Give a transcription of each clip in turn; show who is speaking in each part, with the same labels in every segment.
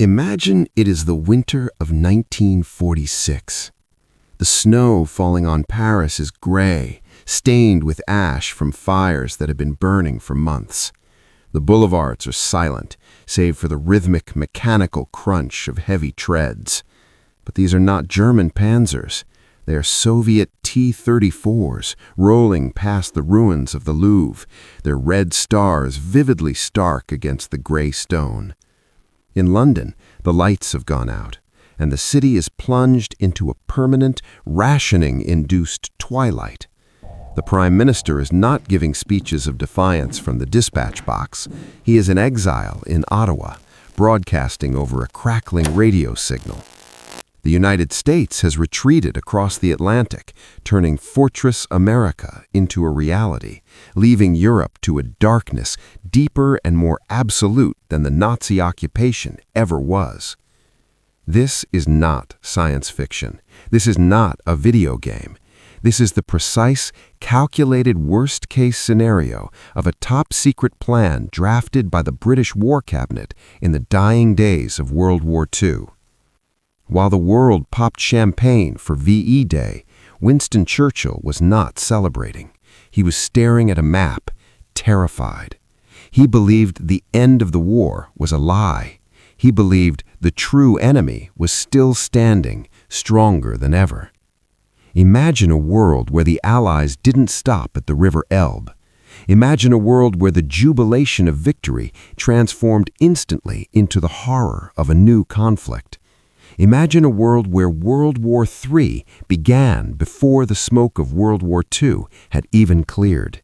Speaker 1: Imagine it is the winter of 1946. The snow falling on Paris is gray, stained with ash from fires that have been burning for months. The boulevards are silent, save for the rhythmic, mechanical crunch of heavy treads. But these are not German panzers. They are Soviet T-34s rolling past the ruins of the Louvre, their red stars vividly stark against the gray stone. In London, the lights have gone out, and the city is plunged into a permanent, rationing-induced twilight. The Prime Minister is not giving speeches of defiance from the dispatch box. He is in exile in Ottawa, broadcasting over a crackling radio signal. The United States has retreated across the Atlantic, turning Fortress America into a reality, leaving Europe to a darkness deeper and more absolute than the Nazi occupation ever was. This is not science fiction. This is not a video game. This is the precise, calculated worst-case scenario of a top-secret plan drafted by the British War Cabinet in the dying days of World War II. While the world popped champagne for VE Day, Winston Churchill was not celebrating. He was staring at a map, terrified. He believed the end of the war was a lie. He believed the true enemy was still standing, stronger than ever. Imagine a world where the Allies didn't stop at the River Elbe. Imagine a world where the jubilation of victory transformed instantly into the horror of a new conflict. Imagine a world where World War III began before the smoke of World War II had even cleared.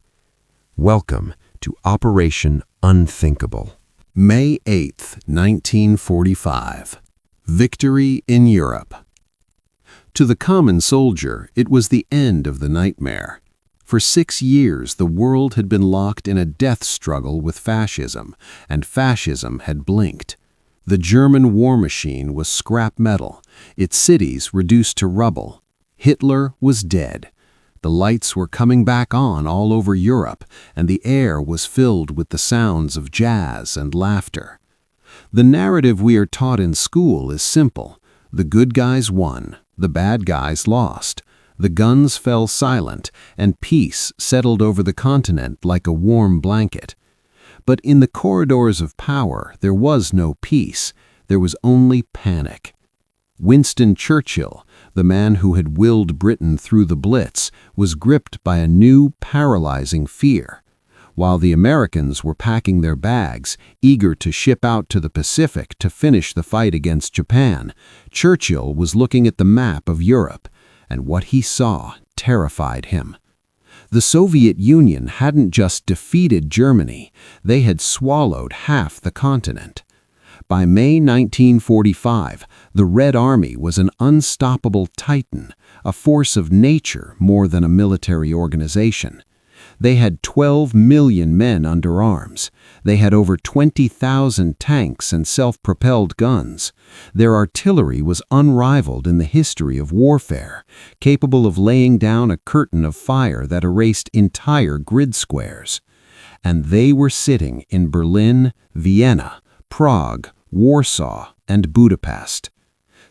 Speaker 1: Welcome to Operation Unthinkable.
Speaker 2: May 8, 1945. Victory in Europe. To the common soldier, it was the end of the nightmare. For 6 years, the world had been locked in a death struggle with fascism, and fascism had blinked. The German war machine was scrap metal, its cities reduced to rubble. Hitler was dead. The lights were coming back on all over Europe, and the air was filled with the sounds of jazz and laughter. The narrative we are taught in school is simple. The good guys won, the bad guys lost. The guns fell silent, and peace settled over the continent like a warm blanket. But in the corridors of power, there was no peace. There was only panic. Winston Churchill, the man who had willed Britain through the Blitz, was gripped by a new, paralyzing fear. While the Americans were packing their bags, eager to ship out to the Pacific to finish the fight against Japan, Churchill was looking at the map of Europe, and what he saw terrified him. The Soviet Union hadn't just defeated Germany, they had swallowed half the continent. By May 1945, the Red Army was an unstoppable titan, a force of nature more than a military organization. They had 12 million men under arms. They had over 20,000 tanks and self-propelled guns. Their artillery was unrivaled in the history of warfare, capable of laying down a curtain of fire that erased entire grid squares. And they were sitting in Berlin, Vienna, Prague, Warsaw, and Budapest.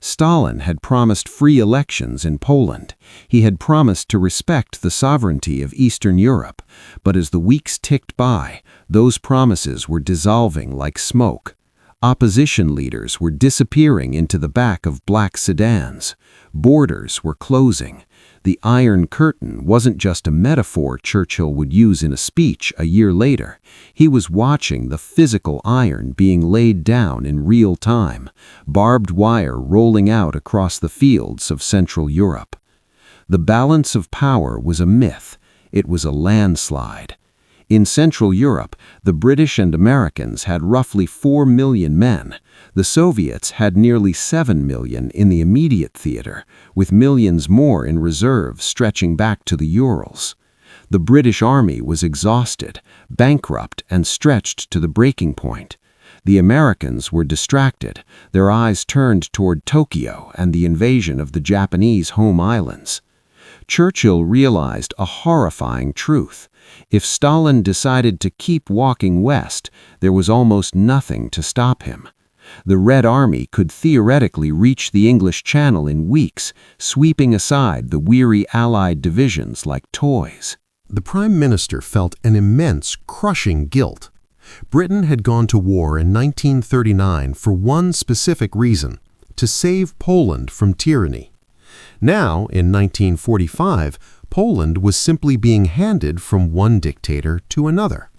Speaker 2: Stalin had promised free elections in Poland. He had promised to respect the sovereignty of Eastern Europe, but as the weeks ticked by, those promises were dissolving like smoke. Opposition leaders were disappearing into the back of black sedans. Borders were closing. The Iron Curtain wasn't just a metaphor Churchill would use in a speech a year later. He was watching the physical iron being laid down in real time, barbed wire rolling out across the fields of Central Europe. The balance of power was a myth. It was a landslide. In Central Europe, the British and Americans had roughly 4 million men. The Soviets had nearly 7 million in the immediate theater, with millions more in reserve stretching back to the Urals. The British Army was exhausted, bankrupt, and stretched to the breaking point. The Americans were distracted, their eyes turned toward Tokyo and the invasion of the Japanese home islands. Churchill realized a horrifying truth. If Stalin decided to keep walking west, there was almost nothing to stop him. The Red Army could theoretically reach the English Channel in weeks, sweeping aside the weary Allied divisions like toys.
Speaker 3: The Prime Minister felt an immense, crushing guilt. Britain had gone to war in 1939 for one specific reason: to save Poland from tyranny. Now, in 1945, Poland was simply being handed from one dictator to another.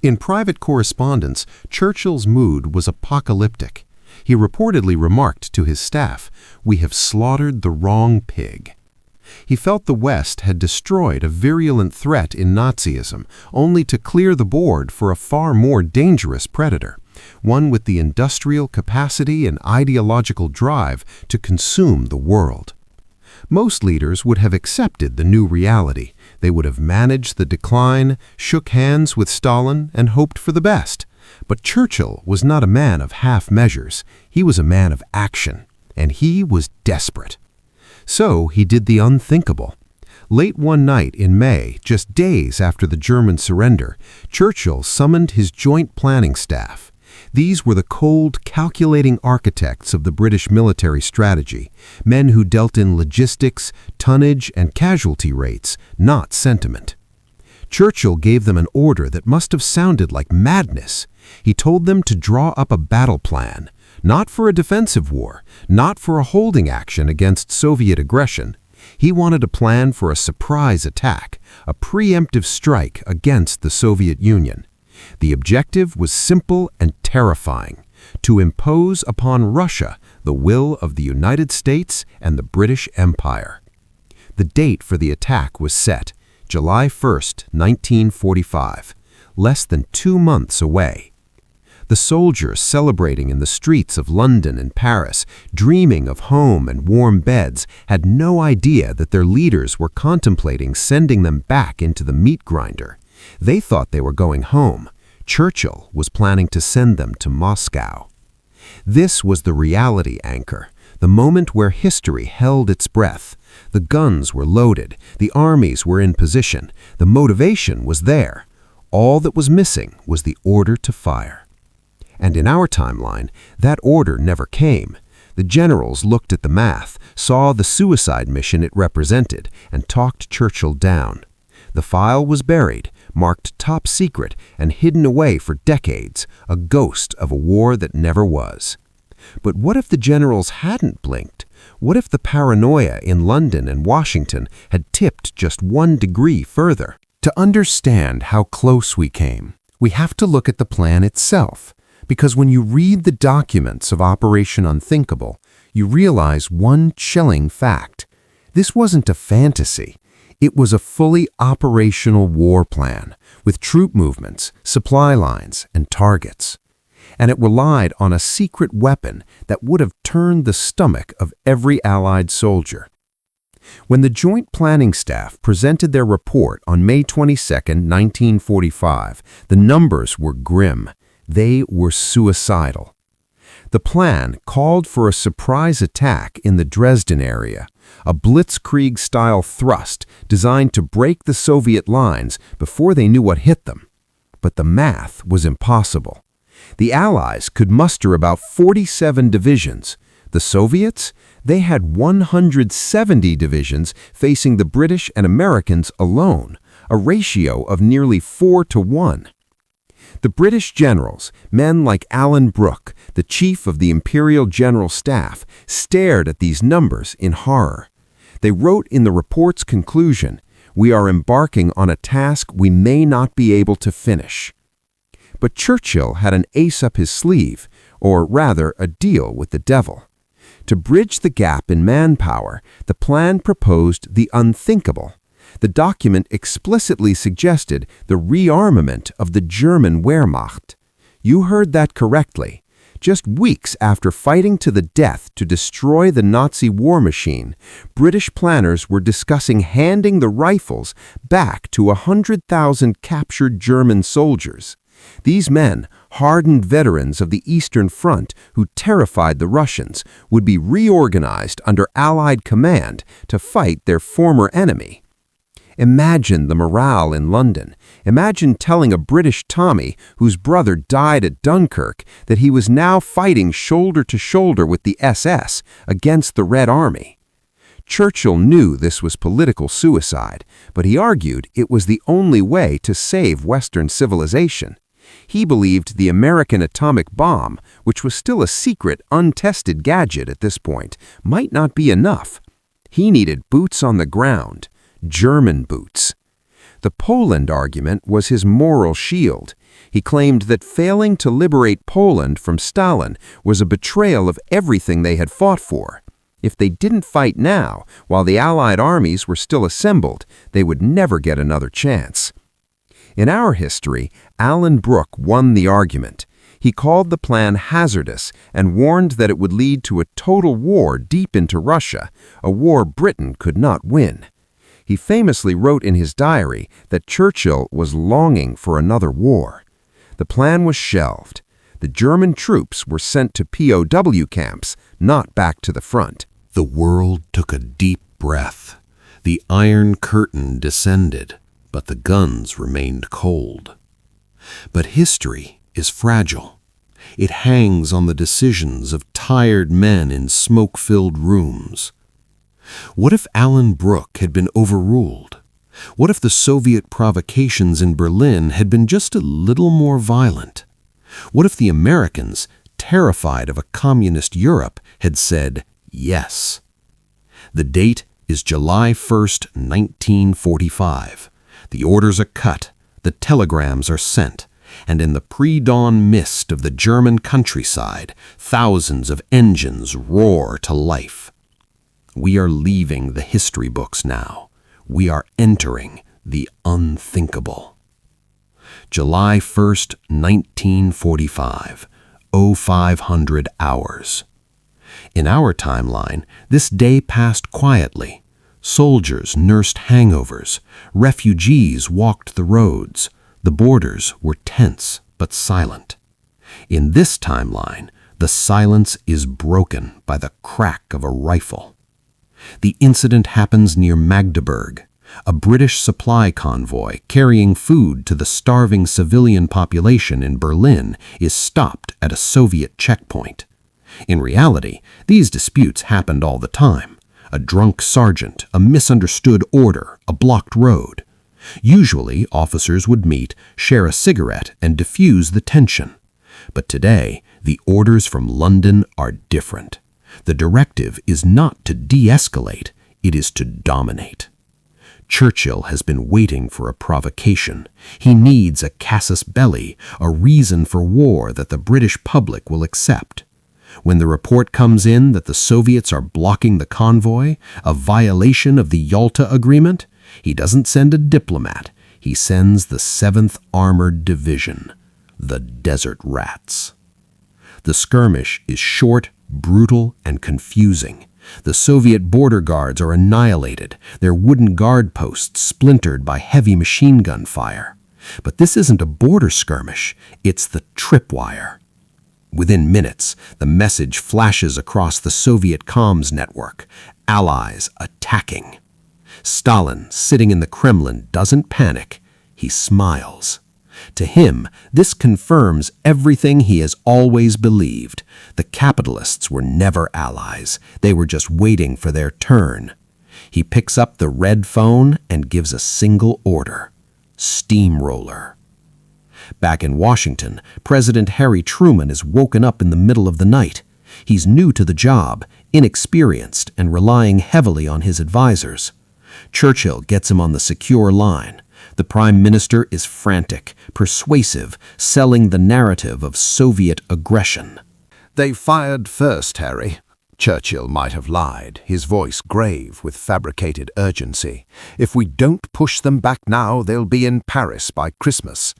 Speaker 3: In private correspondence, Churchill's mood was apocalyptic. He reportedly remarked to his staff, "We have slaughtered the wrong pig." He felt the West had destroyed a virulent threat in Nazism, only to clear the board for a far more dangerous predator, one with the industrial capacity and ideological drive to consume the world. Most leaders would have accepted the new reality. They would have managed the decline, shook hands with Stalin, and hoped for the best. But Churchill was not a man of half measures. He was a man of action, and he was desperate. So he did the unthinkable. Late one night in May, just days after the German surrender, Churchill summoned his joint planning staff. These were the cold, calculating architects of the British military strategy, men who dealt in logistics, tonnage, and casualty rates, not sentiment. Churchill gave them an order that must have sounded like madness. He told them to draw up a battle plan, not for a defensive war, not for a holding action against Soviet aggression. He wanted a plan for a surprise attack, a preemptive strike against the Soviet Union. The objective was simple and terrifying: to impose upon Russia the will of the United States and the British Empire. The date for the attack was set, July 1st, 1945, less than 2 months away. The soldiers celebrating in the streets of London and Paris, dreaming of home and warm beds, had no idea that their leaders were contemplating sending them back into the meat grinder. They thought they were going home. Churchill was planning to send them to Moscow. This was the reality anchor, the moment where history held its breath. The guns were loaded, the armies were in position, the motivation was there. All that was missing was the order to fire. And in our timeline, that order never came. The generals looked at the math, saw the suicide mission it represented, and talked Churchill down. The file was buried, marked top secret, and hidden away for decades, a ghost of a war that never was. But what if the generals hadn't blinked? What if the paranoia in London and Washington had tipped just 1 degree further? To understand how close we came, we have to look at the plan itself. Because when you read the documents of Operation Unthinkable, you realize one chilling fact. This wasn't a fantasy. It was a fully operational war plan, with troop movements, supply lines, and targets. And it relied on a secret weapon that would have turned the stomach of every Allied soldier. When the Joint Planning Staff presented their report on May 22, 1945, the numbers were grim. They were suicidal. The plan called for a surprise attack in the Dresden area, a blitzkrieg-style thrust designed to break the Soviet lines before they knew what hit them. But the math was impossible. The Allies could muster about 47 divisions. The Soviets? They had 170 divisions facing the British and Americans alone, a ratio of nearly 4 to 1. The British generals, men like Alan Brooke, the chief of the Imperial General Staff, stared at these numbers in horror. They wrote in the report's conclusion, "We are embarking on a task we may not be able to finish." But Churchill had an ace up his sleeve, or rather a deal with the devil. To bridge the gap in manpower, the plan proposed the unthinkable. The document explicitly suggested the rearmament of the German Wehrmacht. You heard that correctly. Just weeks after fighting to the death to destroy the Nazi war machine, British planners were discussing handing the rifles back to 100,000 captured German soldiers. These men, hardened veterans of the Eastern Front who terrified the Russians, would be reorganized under Allied command to fight their former enemy.
Speaker 1: Imagine the morale in London. Imagine telling a British Tommy whose brother died at Dunkirk that he was now fighting shoulder to shoulder with the SS against the Red Army. Churchill knew this was political suicide, but he argued it was the only way to save Western civilization. He believed the American atomic bomb, which was still a secret, untested gadget at this point, might not be enough. He needed boots on the ground, German boots. The Poland argument was his moral shield. He claimed that failing to liberate Poland from Stalin was a betrayal of everything they had fought for. If they didn't fight now, while the Allied armies were still assembled, they would never get another chance. In our history, Alan Brooke won the argument. He called the plan hazardous and warned that it would lead to a total war deep into Russia, a war Britain could not win. He famously wrote in his diary that Churchill was longing for another war. The plan was shelved. The German troops were sent to POW camps, not back to the front.
Speaker 2: The world took a deep breath. The Iron Curtain descended, but the guns remained cold. But history is fragile. It hangs on the decisions of tired men in smoke-filled rooms. What if Alan Brooke had been overruled? What if the Soviet provocations in Berlin had been just a little more violent? What if the Americans, terrified of a communist Europe, had said yes? The date is July 1st, 1945. The orders are cut, the telegrams are sent, and in the pre-dawn mist of the German countryside, thousands of engines roar to life. We are leaving the history books now. We are entering the unthinkable. July 1st, 1945, 0500 hours. In our timeline, this day passed quietly. Soldiers nursed hangovers. Refugees walked the roads. The borders were tense but silent. In this timeline, the silence is broken by the crack of a rifle. The incident happens near Magdeburg. A British supply convoy carrying food to the starving civilian population in Berlin is stopped at a Soviet checkpoint. In reality, these disputes happened all the time. A drunk sergeant, a misunderstood order, a blocked road. Usually, officers would meet, share a cigarette, and diffuse the tension. But today, the orders from London are different. The directive is not to de-escalate, it is to dominate. Churchill has been waiting for a provocation. He needs a casus belli, a reason for war that the British public will accept. When the report comes in that the Soviets are blocking the convoy, a violation of the Yalta Agreement, he doesn't send a diplomat. He sends the 7th Armored Division, the Desert Rats. The skirmish is short, brutal, and confusing. The Soviet border guards are annihilated, their wooden guard posts splintered by heavy machine gun fire. But this isn't a border skirmish, it's the tripwire. Within minutes, the message flashes across the Soviet comms network: Allies attacking. Stalin, sitting in the Kremlin, doesn't panic. He smiles. To him, this confirms everything he has always believed. The capitalists were never allies. They were just waiting for their turn. He picks up the red phone and gives a single order: Steamroller. Back in Washington, President Harry Truman is woken up in the middle of the night. He's new to the job, inexperienced, and relying heavily on his advisors. Churchill gets him on the secure line. The Prime Minister is frantic, persuasive, selling the narrative of Soviet aggression.
Speaker 4: "They fired first, Harry." Churchill might have lied, his voice grave with fabricated urgency. "If we don't push them back now, they'll be in Paris by Christmas."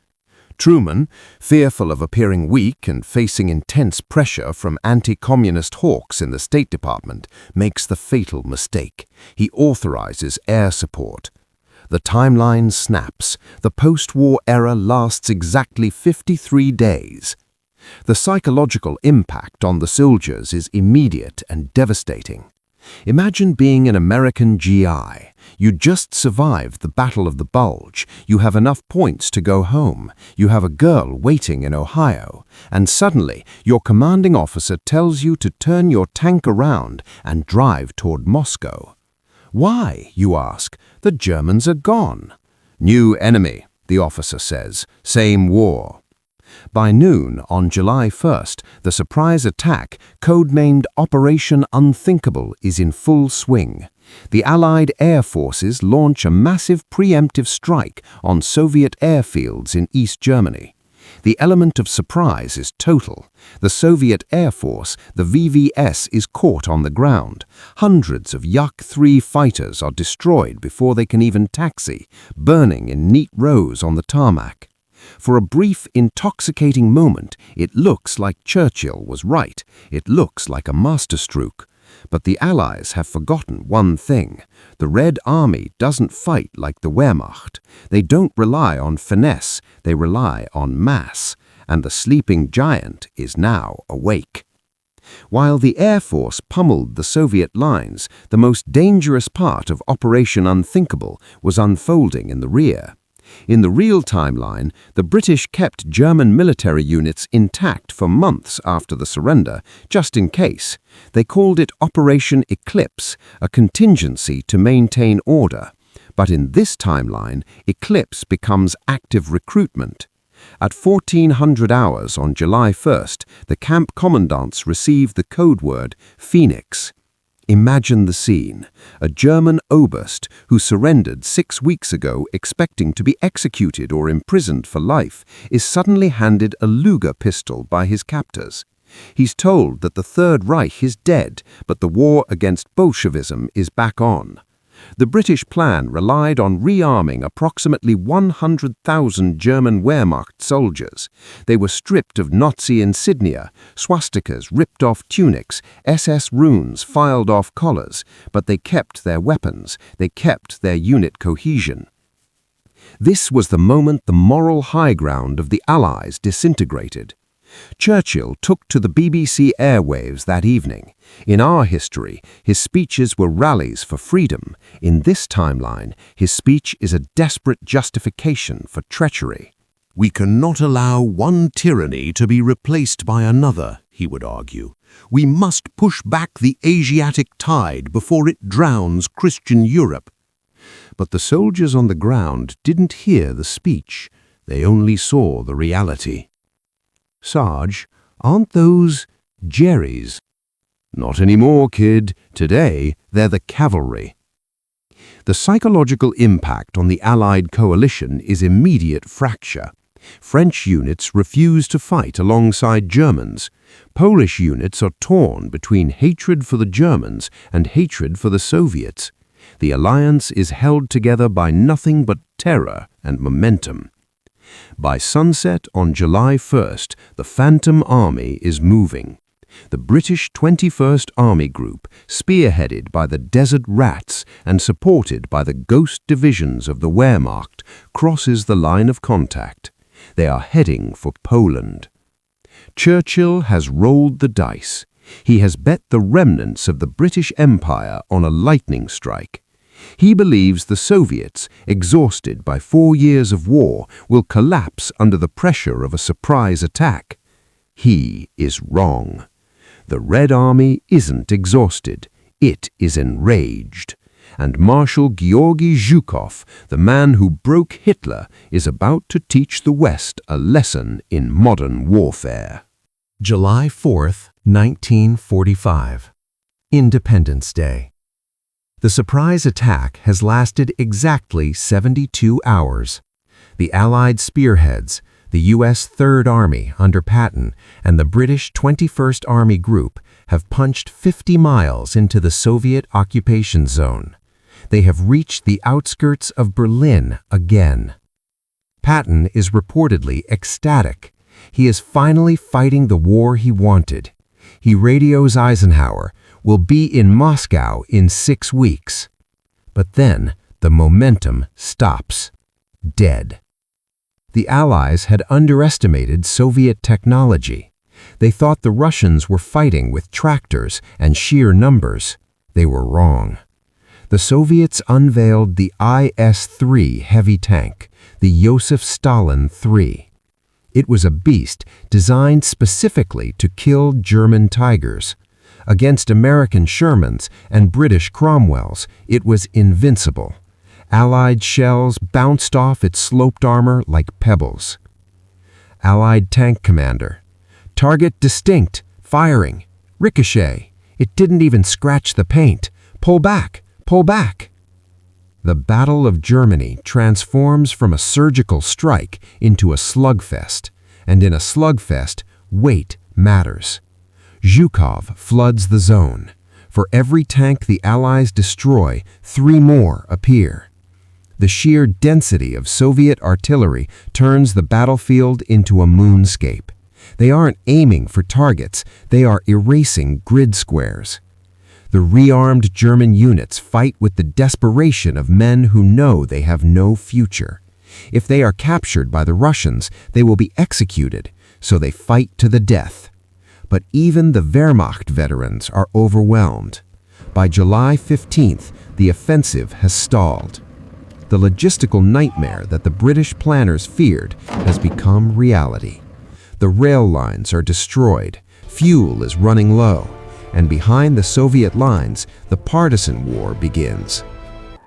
Speaker 4: Truman, fearful of appearing weak and facing intense pressure from anti-communist hawks in the State Department, makes the fatal mistake. He authorizes air support. The timeline snaps. The post-war era lasts exactly 53 days. The psychological impact on the soldiers is immediate and devastating. Imagine being an American GI. You just survived the Battle of the Bulge. You have enough points to go home. You have a girl waiting in Ohio. And suddenly, your commanding officer tells you to turn your tank around and drive toward Moscow. Why, you ask? The Germans are gone. New enemy, the officer says. Same war. By noon on July 1st, the surprise attack, codenamed Operation Unthinkable, is in full swing. The Allied air forces launch a massive preemptive strike on Soviet airfields in East Germany. The element of surprise is total. The Soviet Air Force, the VVS, is caught on the ground. Hundreds of Yak-3 fighters are destroyed before they can even taxi, burning in neat rows on the tarmac. For a brief, intoxicating moment, it looks like Churchill was right. It looks like a masterstroke. But the Allies have forgotten one thing. The Red Army doesn't fight like the Wehrmacht. They don't rely on finesse, they rely on mass. And the sleeping giant is now awake. While the Air Force pummeled the Soviet lines, the most dangerous part of Operation Unthinkable was unfolding in the rear. In the real timeline, the British kept German military units intact for months after the surrender, just in case. They called it Operation Eclipse, a contingency to maintain order. But in this timeline, Eclipse becomes active recruitment. At 1400 hours on July 1st, the camp commandants received the code word Phoenix. Imagine the scene. A German Oberst who surrendered 6 weeks ago expecting to be executed or imprisoned for life is suddenly handed a Luger pistol by his captors. He's told that the Third Reich is dead, but the war against Bolshevism is back on. The British plan relied on rearming approximately 100,000 German Wehrmacht soldiers. They were stripped of Nazi insignia, swastikas ripped off tunics, SS runes filed off collars, but they kept their weapons, they kept their unit cohesion. This was the moment the moral high ground of the Allies disintegrated. Churchill took to the BBC airwaves that evening. In our history, his speeches were rallies for freedom. In this timeline, his speech is a desperate justification for treachery.
Speaker 3: We cannot allow one tyranny to be replaced by another, he would argue. We must push back the Asiatic tide before it drowns Christian Europe. But the soldiers on the ground didn't hear the speech. They only saw the reality. Sarge, aren't those Jerry's? Not anymore, kid. Today, they're the cavalry. The psychological impact on the Allied coalition is immediate fracture. French units refuse to fight alongside Germans. Polish units are torn between hatred for the Germans and hatred for the Soviets. The alliance is held together by nothing but terror and momentum. By sunset on July 1st, the Phantom Army is moving. The British 21st Army Group, spearheaded by the Desert Rats and supported by the ghost divisions of the Wehrmacht, crosses the line of contact. They are heading for Poland. Churchill has rolled the dice. He has bet the remnants of the British Empire on a lightning strike. He believes the Soviets, exhausted by 4 years of war, will collapse under the pressure of a surprise attack. He is wrong. The Red Army isn't exhausted. It is enraged. And Marshal Georgy Zhukov, the man who broke Hitler, is about to teach the West a lesson in modern warfare.
Speaker 2: July 4th, 1945. Independence Day. The surprise attack has lasted exactly 72 hours. The Allied spearheads, the U.S. Third Army under Patton and the British 21st Army Group have punched 50 miles into the Soviet occupation zone. They have reached the outskirts of Berlin again. Patton is reportedly ecstatic. He is finally fighting the war he wanted. He radios Eisenhower, "Will be in Moscow in 6 weeks." But then the momentum stops. Dead. The Allies had underestimated Soviet technology. They thought the Russians were fighting with tractors and sheer numbers.
Speaker 1: They were wrong. The Soviets unveiled the IS-3 heavy tank, the Joseph Stalin III. It was a beast designed specifically to kill German Tigers. Against American Shermans and British Cromwells, it was invincible. Allied shells bounced off its sloped armor like pebbles. Allied tank commander. Target distinct, firing. Ricochet. It didn't even scratch the paint. Pull back, pull back. The Battle of Germany transforms from a surgical strike into a slugfest, and in a slugfest, weight matters. Zhukov floods the zone. For every tank the Allies destroy, 3 more appear. The sheer density of Soviet artillery turns the battlefield into a moonscape. They aren't aiming for targets, they are erasing grid squares. The rearmed German units fight with the desperation of men who know they have no future. If they are captured by the Russians, they will be executed, so they fight to the death. But even the Wehrmacht veterans are overwhelmed. By July 15th, the offensive has stalled. The logistical nightmare that the British planners feared has become reality. The rail lines are destroyed, fuel is running low, and behind the Soviet lines, the partisan war begins.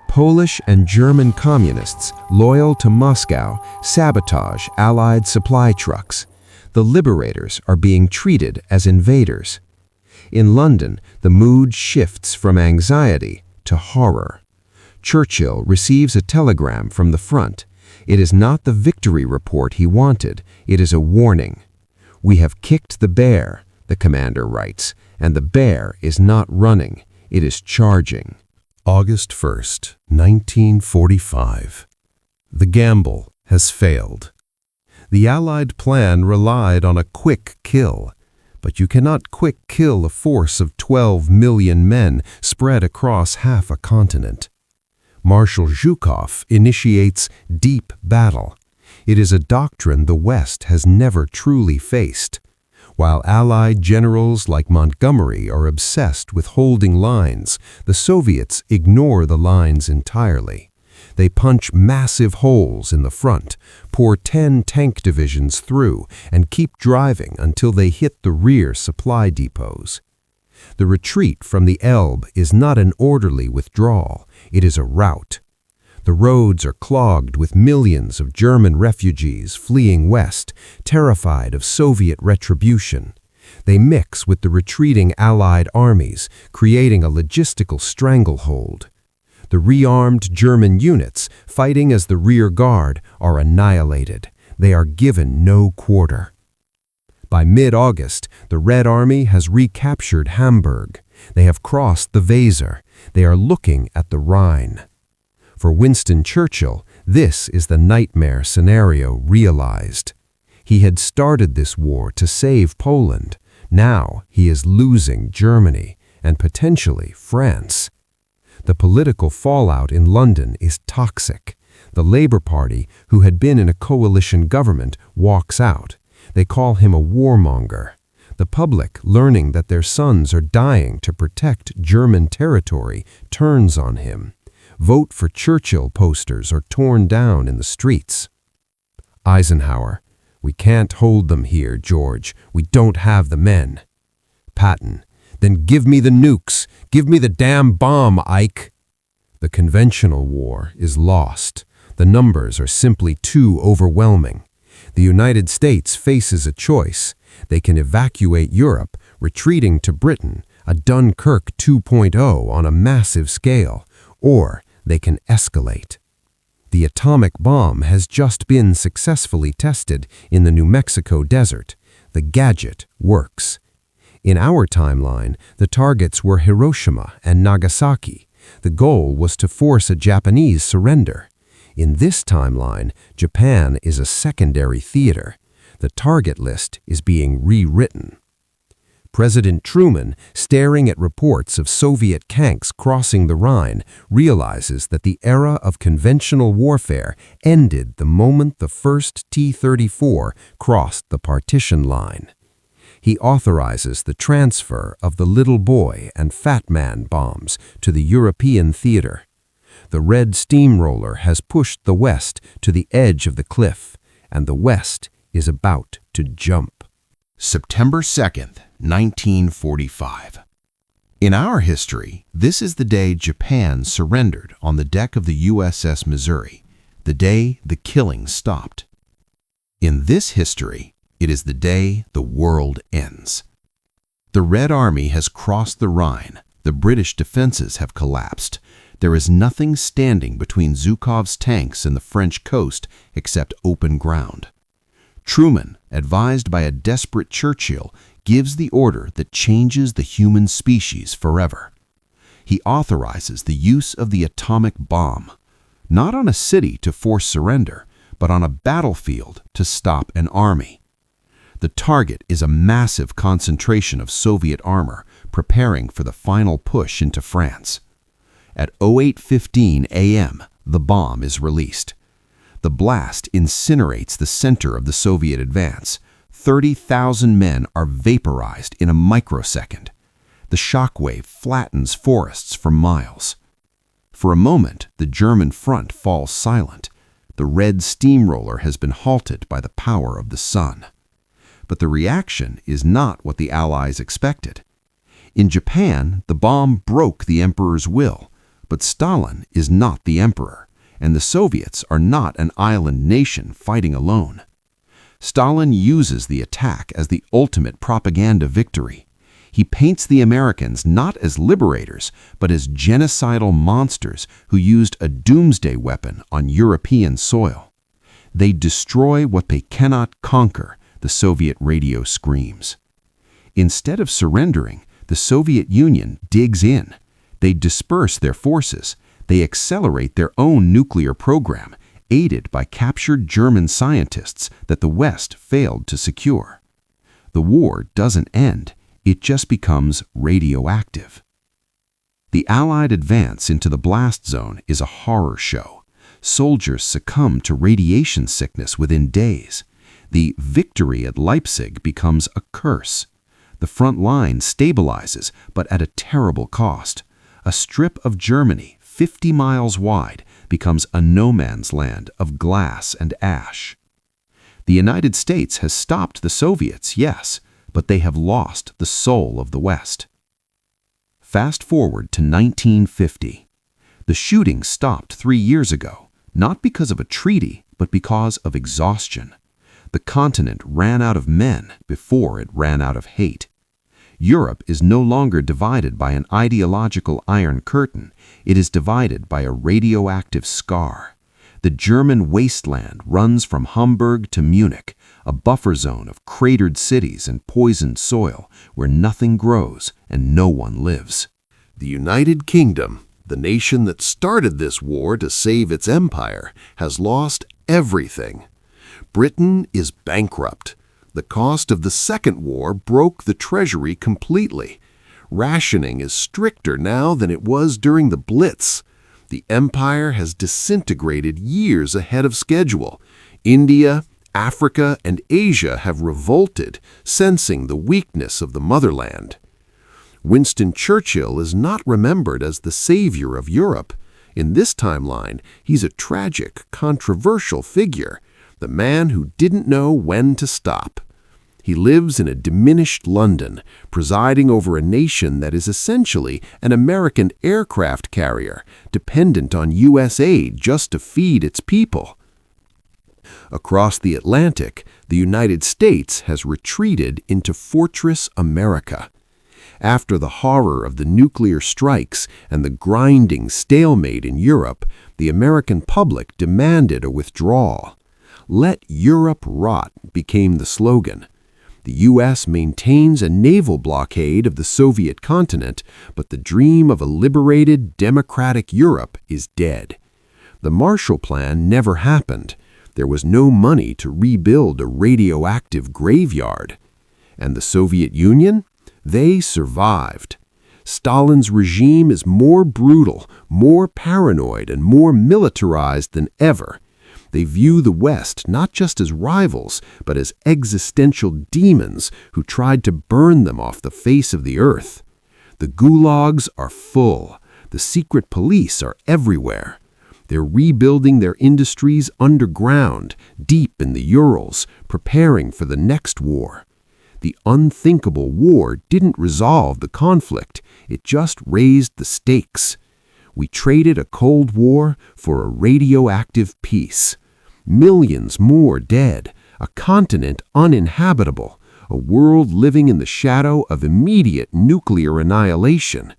Speaker 1: Polish and German communists loyal to Moscow sabotage Allied supply trucks. The liberators are being treated as invaders. In London, the mood shifts from anxiety to horror. Churchill receives a telegram from the front. It is not the victory report he wanted, it is a warning. "We have kicked the bear," the commander writes, "and the bear is not running, it is charging."
Speaker 3: August 1st, 1945. The gamble has failed. The Allied plan relied on a quick kill, but you cannot quick kill a force of 12 million men spread across half a continent. Marshal Zhukov initiates deep battle. It is a doctrine the West has never truly faced. While Allied generals like Montgomery are obsessed with holding lines, the Soviets ignore the lines entirely. They punch massive holes in the front, pour 10 tank divisions through, and keep driving until they hit the rear supply depots. The retreat from the Elbe is not an orderly withdrawal, it is a rout. The roads are clogged with millions of German refugees fleeing west, terrified of Soviet retribution. They mix with the retreating Allied armies, creating a logistical stranglehold. The rearmed German units, fighting as the rear guard, are annihilated. They are given no quarter. By mid-August, the Red Army has recaptured Hamburg. They have crossed the Weser. They are looking at the Rhine. For Winston Churchill, this is the nightmare scenario realized. He had started this war to save Poland. Now he is losing Germany and potentially France. The political fallout in London is toxic. The Labour Party, who had been in a coalition government, walks out. They call him a warmonger. The public, learning that their sons are dying to protect German territory, turns on him. Vote for Churchill posters are torn down in the streets. Eisenhower: "We can't hold them here, George. We don't have the men." Patton: "Then give me the nukes. Give me the damn bomb, Ike." The conventional war is lost. The numbers are simply too overwhelming. The United States faces a choice. They can evacuate Europe, retreating to Britain, a Dunkirk 2.0 on a massive scale, or they can escalate. The atomic bomb has just been successfully tested in the New Mexico desert. The gadget works. In our timeline, the targets were Hiroshima and Nagasaki. The goal was to force a Japanese surrender. In this timeline, Japan is a secondary theater. The target list is being rewritten. President Truman, staring at reports of Soviet tanks crossing the Rhine, realizes that the era of conventional warfare ended the moment the first T-34 crossed the partition line.
Speaker 4: He authorizes the transfer of the Little Boy and Fat Man bombs to the European theater. The red steamroller has pushed the West to the edge of the cliff, and the West is about to jump.
Speaker 3: September 2nd, 1945. In our history, this is the day Japan surrendered on the deck of the USS Missouri, the day the killing stopped. In this history, it is the day the world ends. The Red Army has crossed the Rhine, the British defenses have collapsed. There is nothing standing between Zhukov's tanks and the French coast except open ground. Truman, advised by a desperate Churchill, gives the order that changes the human species forever. He authorizes the use of the atomic bomb, not on a city to force surrender, but on a battlefield to stop an army. The target is a massive concentration of Soviet armor preparing for the final push into France. At 08:15 a.m., the bomb is released. The blast incinerates the center of the Soviet advance. 30,000 men are vaporized in a microsecond. The shockwave flattens forests for miles. For a moment, the German front falls silent. The red steamroller has been halted by the power of the sun. But the reaction is not what the Allies expected. In Japan, the bomb broke the emperor's will, but Stalin is not the emperor, and the Soviets are not an island nation fighting alone. Stalin uses the attack as the ultimate propaganda victory. He paints the Americans not as liberators, but as genocidal monsters who used a doomsday weapon on European soil. They destroy what they cannot conquer, the Soviet radio screams. Instead of surrendering, the Soviet Union digs in. They disperse their forces. They accelerate their own nuclear program, aided by captured German scientists that the West failed to secure. The war doesn't end. It just becomes radioactive. The Allied advance into the blast zone is a horror show. Soldiers succumb to radiation sickness within days. The victory at Leipzig becomes a curse. The front line stabilizes, but at a terrible cost. A strip of Germany, 50 miles wide, becomes a no-man's land of glass and ash. The United States has stopped the Soviets, yes, but they have lost the soul of the West. Fast forward to 1950. The shooting stopped 3 years ago, not because of a treaty, but because of exhaustion. The continent ran out of men before it ran out of hate. Europe is no longer divided by an ideological iron curtain. It is divided by a radioactive scar. The German wasteland runs from Hamburg to Munich, a buffer zone of cratered cities and poisoned soil where nothing grows and no one lives. The United Kingdom, the nation that started this war to save its empire, has lost everything. Britain is bankrupt. The cost of the Second War broke the treasury completely. Rationing is stricter now than it was during the Blitz. The empire has disintegrated years ahead of schedule. India, Africa, and Asia have revolted, sensing the weakness of the motherland. Winston Churchill is not remembered as the savior of Europe. In this timeline, he's a tragic, controversial figure, the man who didn't know when to stop. He lives in a diminished London, presiding over a nation that is essentially an American aircraft carrier, dependent on U.S. aid just to feed its people. Across the Atlantic, the United States has retreated into Fortress America. After the horror of the nuclear strikes and the grinding stalemate in Europe, the American public demanded a withdrawal. "Let Europe rot" became the slogan. The U.S. maintains a naval blockade of the Soviet continent, but the dream of a liberated, democratic Europe is dead. The Marshall Plan never happened. There was no money to rebuild a radioactive graveyard. And the Soviet Union? They survived. Stalin's regime is more brutal, more paranoid, and more militarized than ever.
Speaker 1: They view the West not just as rivals, but as existential demons who tried to burn them off the face of the earth. The gulags are full. The secret police are everywhere. They're rebuilding their industries underground, deep in the Urals, preparing for the next war. The unthinkable war didn't resolve the conflict, it just raised the stakes. We traded a Cold War for a radioactive peace. Millions more dead, a continent uninhabitable, a world living in the shadow of immediate nuclear annihilation.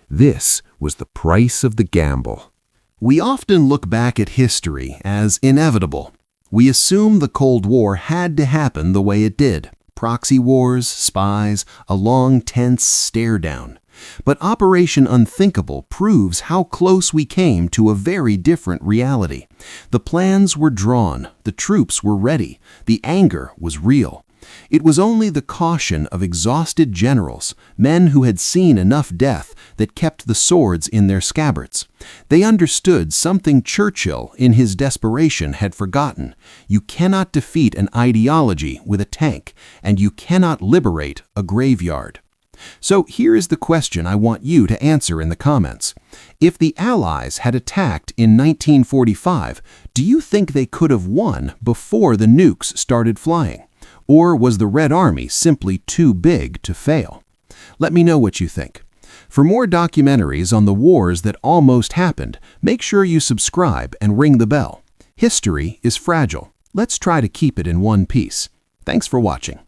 Speaker 1: This was the price of the gamble.
Speaker 2: We often look back at history as inevitable. We assume the Cold War had to happen the way it did. Proxy wars, spies, a long, tense stare-down. But Operation Unthinkable proves how close we came to a very different reality. The plans were drawn, the troops were ready, the anger was real. It was only the caution of exhausted generals, men who had seen enough death, that kept the swords in their scabbards. They understood something Churchill, in his desperation, had forgotten. You cannot defeat an ideology with a tank, and you cannot liberate a graveyard. So here is the question I want you to answer in the comments. If the Allies had attacked in 1945, do you think they could have won before the nukes started flying? Or was the Red Army simply too big to fail? Let me know what you think. For more documentaries on the wars that almost happened, make sure you subscribe and ring the bell. History is fragile. Let's try to keep it in one piece. Thanks for watching.